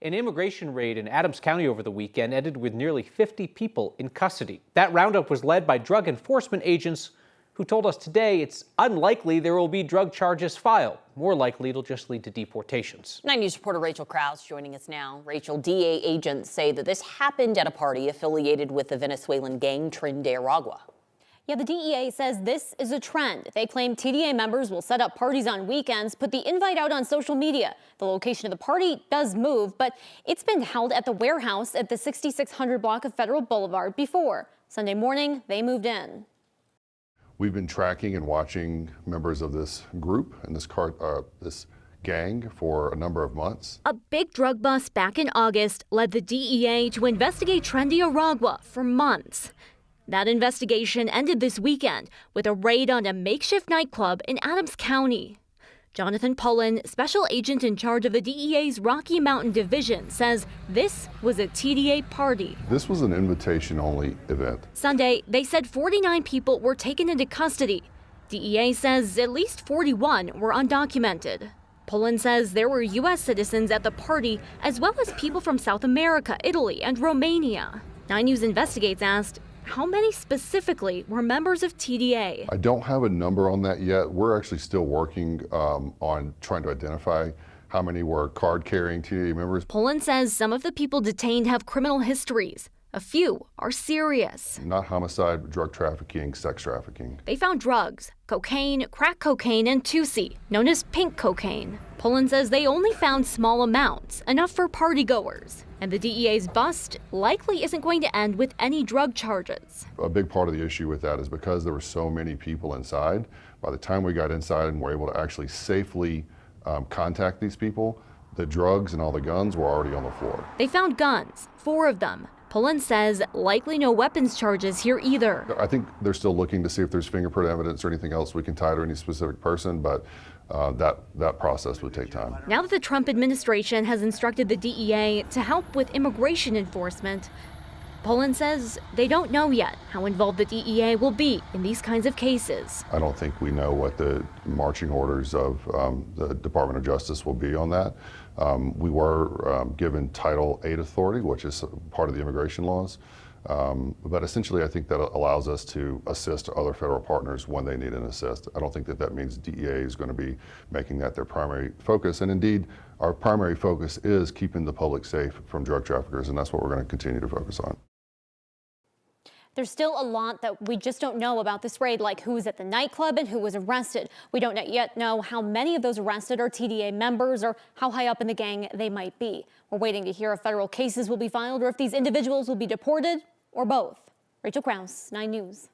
An immigration raid in Adams County over the weekend ended with nearly 50 people in custody. That roundup was led by drug enforcement agents who told us today it's unlikely there will be drug charges filed. More likely, it'll just lead to deportations. 9 News reporter Rachel Krause joining us now. Rachel, DEA agents say that this happened at a party affiliated with the Venezuelan gang Tren de Aragua. Yeah, the DEA says this is a trend. They claim TDA members will set up parties on weekends, put the invite out on social media. The location of the party does move, but it's been held at the warehouse at the 6600 block of Federal Boulevard before. Sunday morning, they moved in. We've been tracking and watching members of this group and this gang for a number of months. A big drug bust back in August led the DEA to investigate Tren de Aragua for months. That investigation ended this weekend with a raid on a makeshift nightclub in Adams County. Jonathan Pullen, special agent in charge of the DEA's Rocky Mountain Division, says this was a TDA party. This was an invitation-only event. Sunday, they said 49 people were taken into custody. DEA says at least 41 were undocumented. Pullen says there were U.S. citizens at the party, as well as people from South America, Italy, and Romania. 9 News Investigates asked, how many specifically were members of TDA? I don't have a number on that yet. We're actually still working on trying to identify how many were card-carrying TDA members. Pullen says some of the people detained have criminal histories. A few are serious. Not homicide, but drug trafficking, sex trafficking. They found drugs, cocaine, crack cocaine, and 2C, known as pink cocaine. Pullen says they only found small amounts, enough for partygoers. And the DEA's bust likely isn't going to end with any drug charges. A big part of the issue with that is because there were so many people inside, by the time we got inside and were able to actually safely contact these people, the drugs and all the guns were already on the floor. They found guns, 4 of them. Pullen says likely no weapons charges here either. I think they're still looking to see if there's fingerprint evidence or anything else we can tie to any specific person, but that process would take time. Now that the Trump administration has instructed the DEA to help with immigration enforcement, Pullen says they don't know yet how involved the DEA will be in these kinds of cases. I don't think we know what the marching orders of the Department of Justice will be on that. We were given Title VIII authority, which is part of the immigration laws. But essentially, I think that allows us to assist other federal partners when they need an assist. I don't think that means DEA is going to be making that their primary focus. And indeed, our primary focus is keeping the public safe from drug traffickers, and that's what we're going to continue to focus on. There's still a lot that we just don't know about this raid, like who was at the nightclub and who was arrested. We don't yet know how many of those arrested are TDA members or how high up in the gang they might be. We're waiting to hear if federal cases will be filed or if these individuals will be deported or both. Rachel Krause, 9 News.